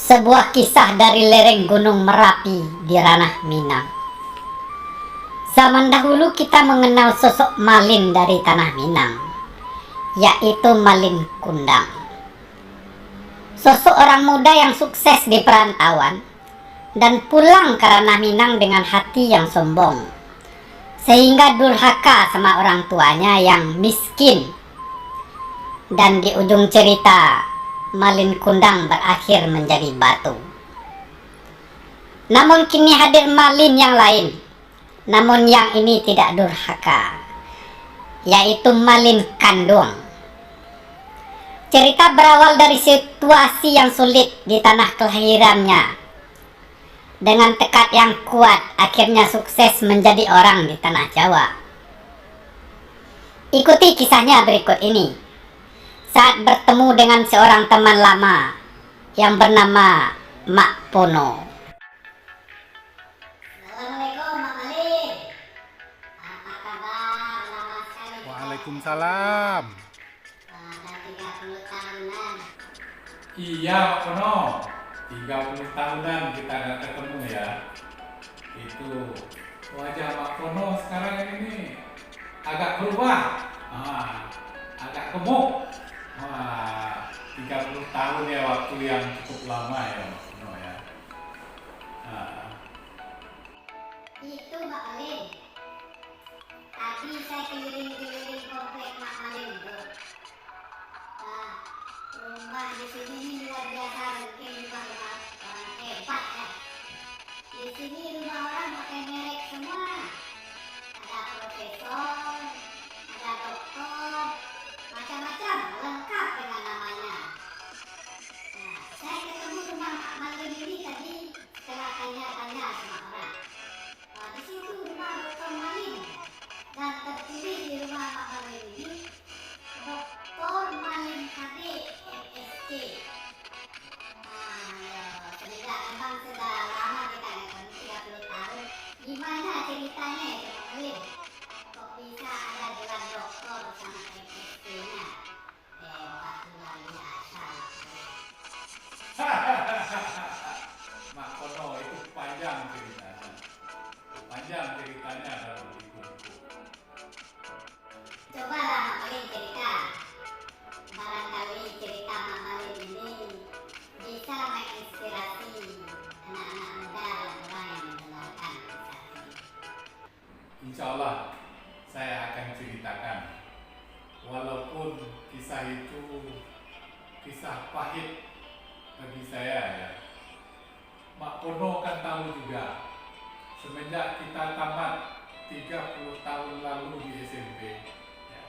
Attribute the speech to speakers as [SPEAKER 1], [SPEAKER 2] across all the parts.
[SPEAKER 1] Sebuah kisah dari lereng Gunung Merapi di Ranah Minang. Zaman dahulu kita mengenal sosok Malin dari Tanah Minang, yaitu Malin Kundang. Sosok orang muda yang sukses di perantauan dan pulang ke Ranah Minang dengan hati yang sombong, sehingga durhaka sama orang tuanya yang miskin. Dan di ujung cerita, Malin Kundang berakhir menjadi batu. Namun kini hadir Malin yang lain, namun yang ini tidak durhaka, yaitu Malin Kandung. Cerita berawal dari situasi yang sulit di tanah kelahirannya. Dengan tekad yang kuat, akhirnya sukses menjadi orang di tanah Jawa. Ikuti kisahnya berikut ini. Saat bertemu dengan seorang teman lama yang bernama Mak Pono. Assalamualaikum Mak Malin. Apa kabar? Lama sekali.
[SPEAKER 2] Waalaikumsalam.
[SPEAKER 1] Ada 30 tahunan.
[SPEAKER 2] Iya, Pak Kono. 30 tahunan kita nggak ketemu ya. Itu wajah Pak Kono sekarang ini agak berubah. Agak gemuk. 30 tahun ya, waktu yang cukup lama ya Pak Kono ya.
[SPEAKER 1] Itu Mak Malin. Tadi saya keliling-keliling komplek Mak Malin tuh. Rumah di sini ini luar biasa, mungkin rumah orang hebat ya. Di sini rumah orang pakai merek semua. Ada profesor, ada dokter, macam-macam, lengkap dengan namanya. Saya ketemu rumah Mak Malin ini tadi setelah tanya-tanya sama orang. Di situ rumah Dr. Malin, dan tertulis di rumah Mak Malin ini Dr. Malin KD MSc. Tidak, memang sudah lama kita nonton 30 tahun. Gimana ceritanya ya Mak Malin? Kok bisa ada gelar doktor sama MSc-nya? Hebat, luar biasa.
[SPEAKER 2] Mak Kono itu panjang ceritanya. Panjang ceritanya dalam buku-buku.
[SPEAKER 1] Cobalah Mak Malin cerita. Barangkali cerita Mak Malin ini bisa menginspirasi anak-anak muda dan orang yang mendengarkan kisah ini.
[SPEAKER 2] Insya Allah saya akan ceritakan. Walaupun kisah itu kisah pahit bagi saya ya. Mak Kono kan tahu juga, semenjak kita tamat 30 tahun lalu di SMP ya,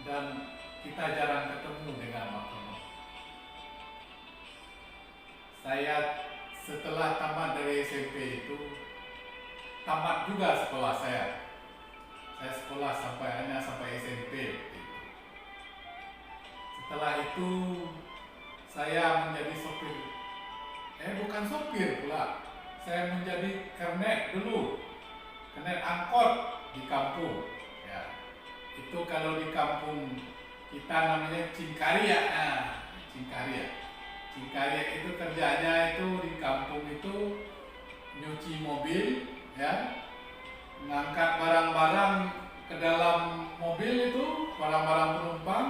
[SPEAKER 2] dan kita jarang ketemu dengan Mak Kono. Saya setelah tamat dari SMP itu tamat juga sekolah saya. Saya sekolah hanya sampai SMP waktu itu. Setelah itu saya menjadi sopir. Bukan sopir pula. Saya menjadi kernet dulu. Kernet angkot di kampung. Ya. Itu kalau di kampung kita namanya Cingkaria. Cingkaria. Cingkaria itu kerjanya itu di kampung itu nyuci mobil, ya, mengangkat barang-barang ke dalam mobil itu, barang-barang penumpang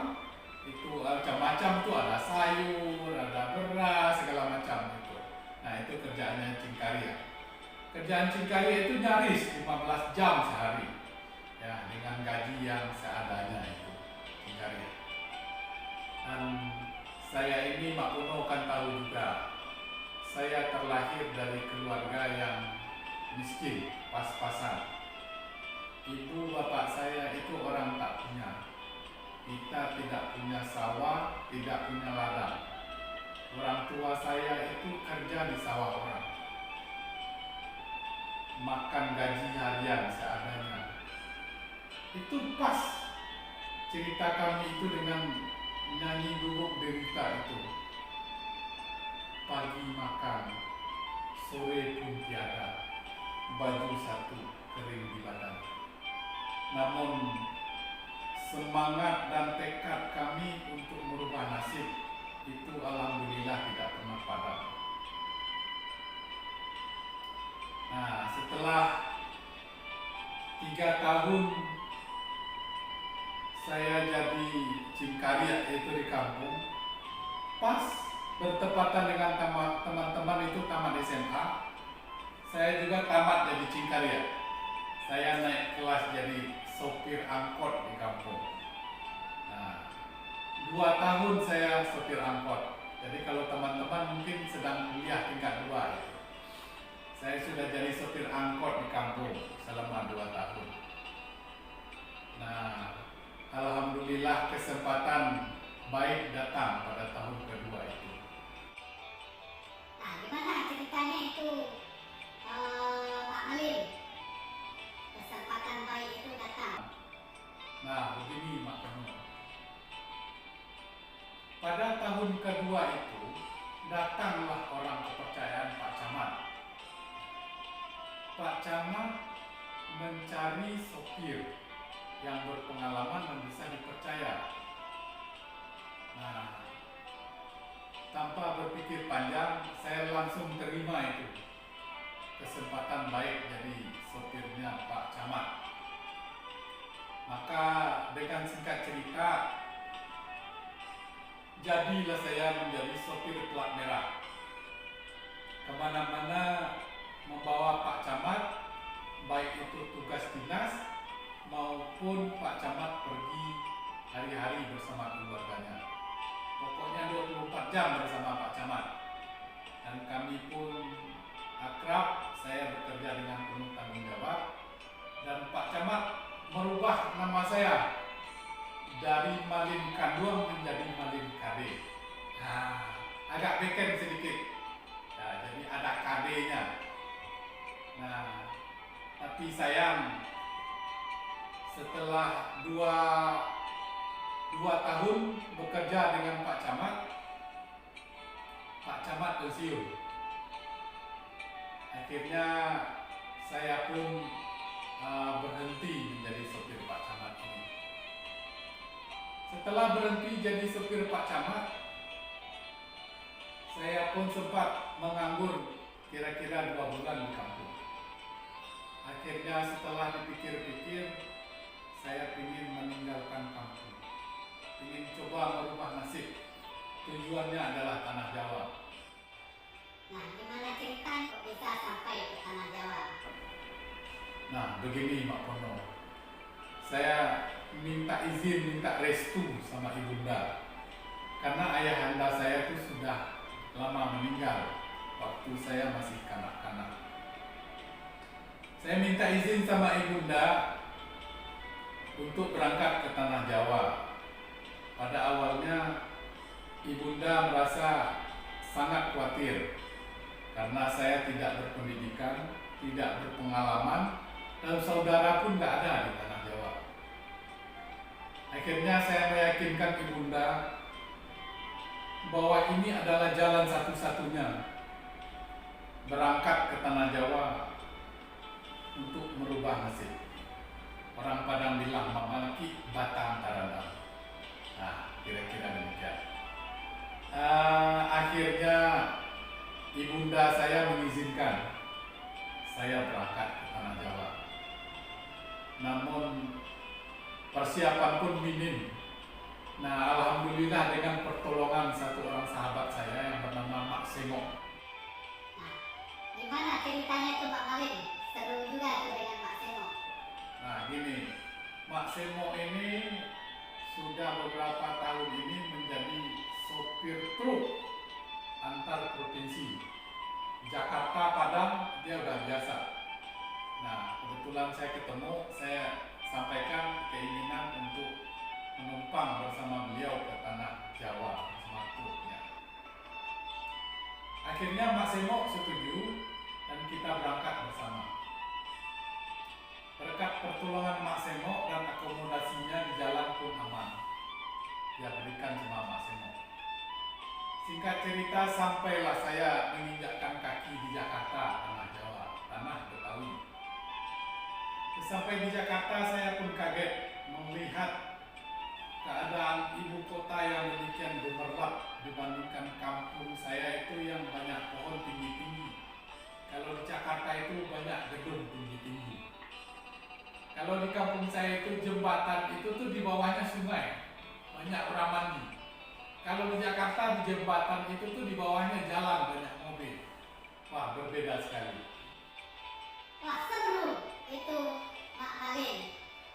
[SPEAKER 2] itu macam-macam tuh, ada sayur, ada beras, segala macam itu. Nah, itu kerjaannya Cingkaria. Kerjaan Cingkaria itu nyaris 15 jam sehari, ya, dengan gaji yang seadanya itu Cingkaria. Dan saya ini Mak Kono kan tahu juga, saya terlahir dari keluarga yang miskin, pas-pasan. Ibu bapak saya itu orang tak punya. Kita tidak punya sawah, tidak punya ladang. Orang tua saya itu kerja di sawah orang, makan gaji harian seadanya. Itu pas cerita kami itu dengan nyanyi Lubuk Derita itu. Pagi makan, sore pun tiada, baju satu kering di badan. Namun semangat dan tekad kami untuk merubah nasib itu alhamdulillah tidak pernah padam. setelah 3 tahun saya jadi Cingkarya, yaitu di kampung, pas bertepatan dengan teman-teman itu tamat SMA, saya juga tamat jadi Cingkarya. Saya naik kelas jadi sopir angkot di kampung. Nah, 2 tahun saya sopir angkot. Jadi kalau teman-teman mungkin sedang kuliah tingkat 2 itu. Saya sudah jadi sopir angkot di kampung selama 2 tahun. Nah, alhamdulillah kesempatan baik datang pada tahun kedua itu.
[SPEAKER 1] Nah, gimana ceritanya itu, Pak Malin? Kesempatan baik itu datang.
[SPEAKER 2] Nah, begini Mak Penuh. Pada tahun kedua itu, datanglah orang kepercayaan Pak Camat. Pak Camat mencari sopir yang berpengalaman dan bisa dipercaya. Nah, tanpa berpikir panjang, saya langsung terima itu kesempatan baik jadi sopirnya Pak Camat. Maka dengan singkat cerita, jadilah saya menjadi sopir plat merah. Kemana-mana membawa Pak Camat, baik itu tugas dinas maupun Pak Camat pergi hari-hari bersama keluarganya. Pokoknya 24 jam bersama Pak Camat. Dan kami pun akrab, saya bekerja dengan penuh tanggung jawab. Dan Pak Camat merubah nama saya dari Malin Kanduang menjadi Malin Kade. Nah, agak beken sedikit. Ya, jadi ada KD-nya. Nah, tapi sayang, setelah dua tahun bekerja dengan Pak Camat pensiun. Akhirnya saya pun berhenti menjadi sopir Pak Camat ini. Setelah berhenti jadi sopir Pak Camat, saya pun sempat menganggur kira-kira 2 bulan di kampung. Akhirnya setelah dipikir-pikir, saya ingin meninggalkan kampung, ingin coba merubah nasib. Tujuannya adalah Tanah Jawa.
[SPEAKER 1] Nah, gimana ceritanya kok bisa sampai ke Tanah Jawa?
[SPEAKER 2] Nah, begini Mak Pono, saya minta izin, minta restu sama ibunda, karena ayahanda saya itu sudah lama meninggal waktu saya masih kanak-kanak. Saya minta izin sama ibunda untuk berangkat ke Tanah Jawa. Pada awalnya ibunda merasa sangat khawatir karena saya tidak berpendidikan, tidak berpengalaman, dan saudara pun tidak ada di Tanah Jawa. Akhirnya saya meyakinkan ibunda bahwa ini adalah jalan satu-satunya berangkat ke Tanah Jawa untuk merubah nasib. Orang Padang bilang memalki batang taradam. Nah, kira-kira demikian. Akhirnya ibunda saya mengizinkan saya berangkat ke Tanah Jawa. Namun persiapan pun minim. Nah, alhamdulillah dengan pertolongan satu orang sahabat saya yang bernama Mak Semo.
[SPEAKER 1] Nah, gimana ceritanya tuh Pak Malin? Seru juga tuh dengan Pak Semo.
[SPEAKER 2] Nah, gini, Mak Semo ini sudah beberapa tahun ini menjadi sopir truk antar provinsi. Jakarta, Padang, dia udah biasa. Nah, kebetulan saya ketemu, saya sampaikan keinginan untuk menumpang bersama beliau ke Tanah Jawa bersama truknya. Akhirnya Mak Semo setuju dan kita berangkat bersama. Berkat pertolongan Mak Semo dan akomodasinya di jalan pun aman. Dia berikan sama Mak Semo. Singkat cerita, sampailah saya menginjakkan kaki di Jakarta, Tanah Jawa, tanah Betawi. Sampai di Jakarta saya pun kaget melihat keadaan ibu kota yang demikian gemerlap dibandingkan kampung saya itu yang banyak pohon tinggi-tinggi. Kalau di Jakarta itu banyak gedung tinggi. Kalau di kampung saya itu jembatan itu tuh di bawahnya sungai, banyak orang mandi. Kalau di Jakarta di jembatan itu tuh di bawahnya jalan, banyak mobil. Wah, berbeda sekali.
[SPEAKER 1] Wah, seru itu Mak Malin.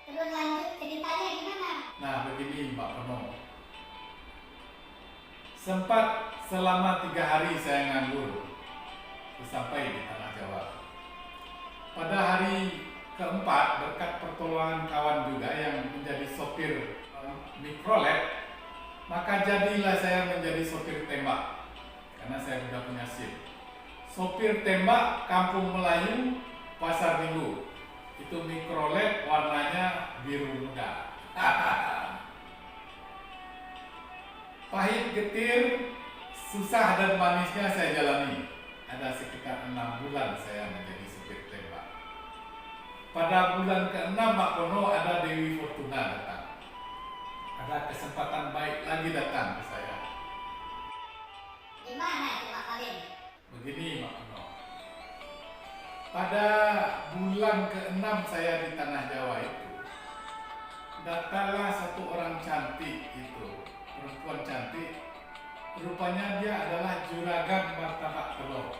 [SPEAKER 1] Terus lanjut ceritanya gimana?
[SPEAKER 2] Nah, begini Mbak Peno. Sempat selama 3 hari saya nganggur sampai di Tanah Jawa. Pada hari keempat, berkat pertolongan kawan juga yang menjadi sopir mikrolet, maka jadilah saya menjadi sopir tembak karena saya sudah punya SIM. Sopir tembak Kampung Melayu Pasar Minggu. Itu mikrolet, warnanya biru muda. Pahit, getir, susah dan manisnya saya jalani. Ada sekitar 6 bulan saya menjadi sopir tembak. Pada bulan ke-6 Pak Pono ada Dewi Fortuna datang. Ada kesempatan baik lagi datang ke saya.
[SPEAKER 1] Gimana itu Mak Malin?
[SPEAKER 2] Begini Pak Pono. Pada bulan ke-6 saya di Tanah Jawa itu, datanglah satu orang cantik itu, perempuan cantik. Rupanya dia adalah juragan martabak telur.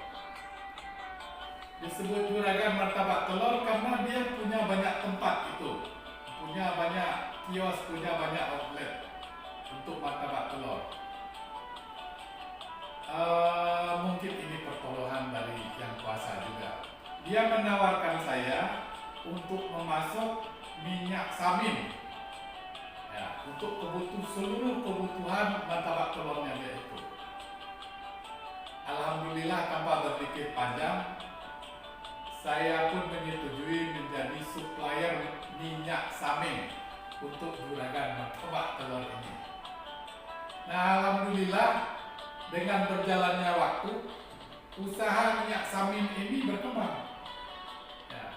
[SPEAKER 2] Disebut juragan martabak telur karena dia punya banyak tempat itu, punya banyak kios, punya banyak outlet untuk martabak telur. Mungkin ini pertolongan dari yang kuasa juga. Dia menawarkan saya untuk memasok minyak samin, ya, untuk seluruh kebutuhan martabak telurnya dia itu. Alhamdulillah tanpa berpikir panjang, saya pun menyetujui menjadi supplier minyak samin untuk juragan martabak telur ini. Nah, alhamdulillah dengan berjalannya waktu, usaha minyak samin ini berkembang. Ya,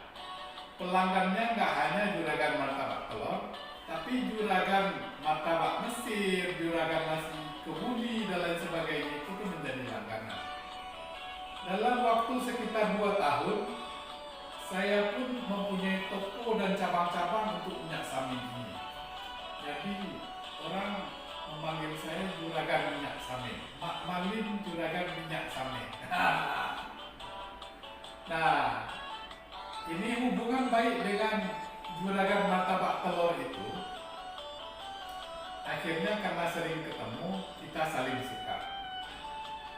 [SPEAKER 2] pelanggannya nggak hanya juragan martabak telur, tapi juragan martabak Mesir, juragan nasi kebuli dan lain sebagainya itu pun menjadi langganan. Dalam waktu sekitar 2 tahun, saya pun mempunyai toko dan cabang-cabang untuk minyak samin ini. Jadi orang memanggil saya juragan minyak samin, Mak Malin juragan minyak samin. Nah, ini hubungan baik dengan juragan martabak telur itu. Akhirnya karena sering ketemu, kita saling suka.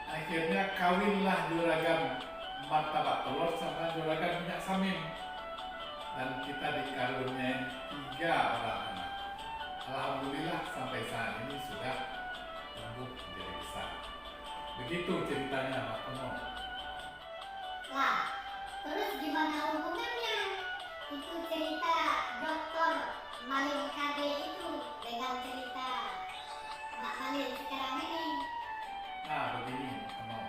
[SPEAKER 2] Akhirnya kawinlah juragan martabak telur sama juragan minyak samin. Dan kita dikaruniai 3 orang anak. Alhamdulillah sampai saat ini sudah tumbuh menjadi besar. Begitu ceritanya Pak Pono.
[SPEAKER 1] Lah, terus gimana hubungannya itu cerita Dokter Malin KB itu dengan cerita Mak Malin sekarang ini?
[SPEAKER 2] Nah, begini Pak Pono.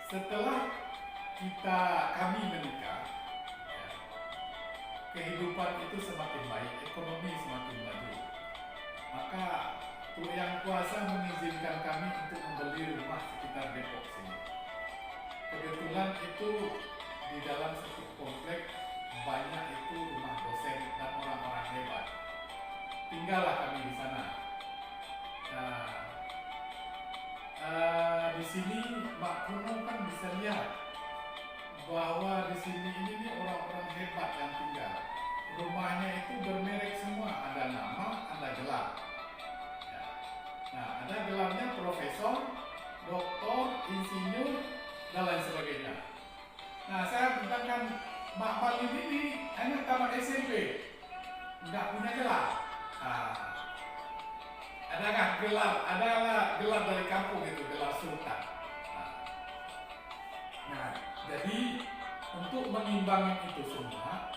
[SPEAKER 2] Setelah kami menikah, ya, kehidupan itu semakin baik, ekonomi semakin maju. Maka Tuhan Yang Kuasa mengizinkan kami untuk membeli rumah sekitar Depok sini. Kebetulan itu di dalam satu komplek banyak itu rumah dosen dan orang-orang hebat. Tinggallah kami di sana. Di sini Mbak Pono kan bisa lihat bahwa di sini ini nih orang-orang hebat yang tinggal. Rumahnya itu bermerek semua, ada nama, ada gelar. Ya. Nah, ada gelarnya profesor, doktor, insinyur, dan lain sebagainya. Nah, saya bilang Mbak Malin ini hanya tamat SMP, nggak punya gelar. Nah, adakah gelar? Adalah gelar dari kampung itu, gelar sultan. Nah, jadi untuk mengimbangi itu semua,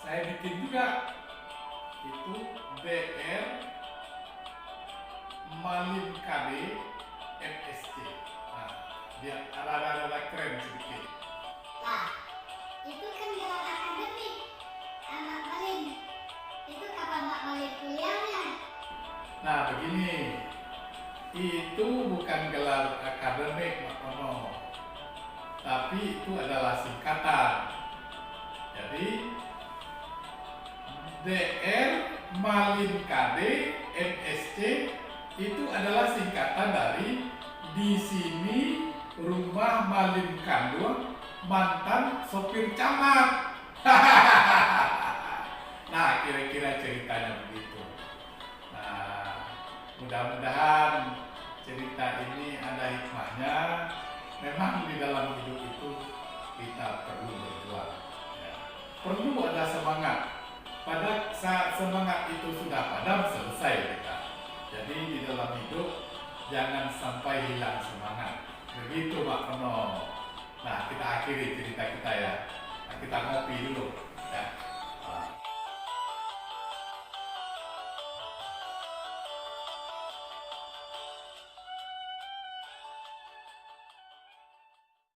[SPEAKER 2] saya bikin juga itu BR Malin KB MSC. Nah, dia ada keren sedikit.
[SPEAKER 1] Lah, itu kan gelar akademik anak Malin. Itu kapan Mak Malin kuliahnya?
[SPEAKER 2] Nah, begini, itu bukan gelar akademik Pak Pono, tapi itu adalah singkatan. Jadi DR Malin KD MSC itu adalah singkatan dari di sini rumah Malin Kandung mantan sopir camat. Nah, kira-kira ceritanya begitu. Nah, mudah-mudahan cerita ini ada hikmahnya. Memang di dalam hidup itu kita perlu berjuang, ya. Perlu ada semangat. Pada saat semangat itu sudah padam, selesai kita. Jadi di dalam hidup jangan sampai hilang semangat. Begitu Pak Peno. Nah, kita akhiri cerita kita ya. Nah, kita ngopi dulu.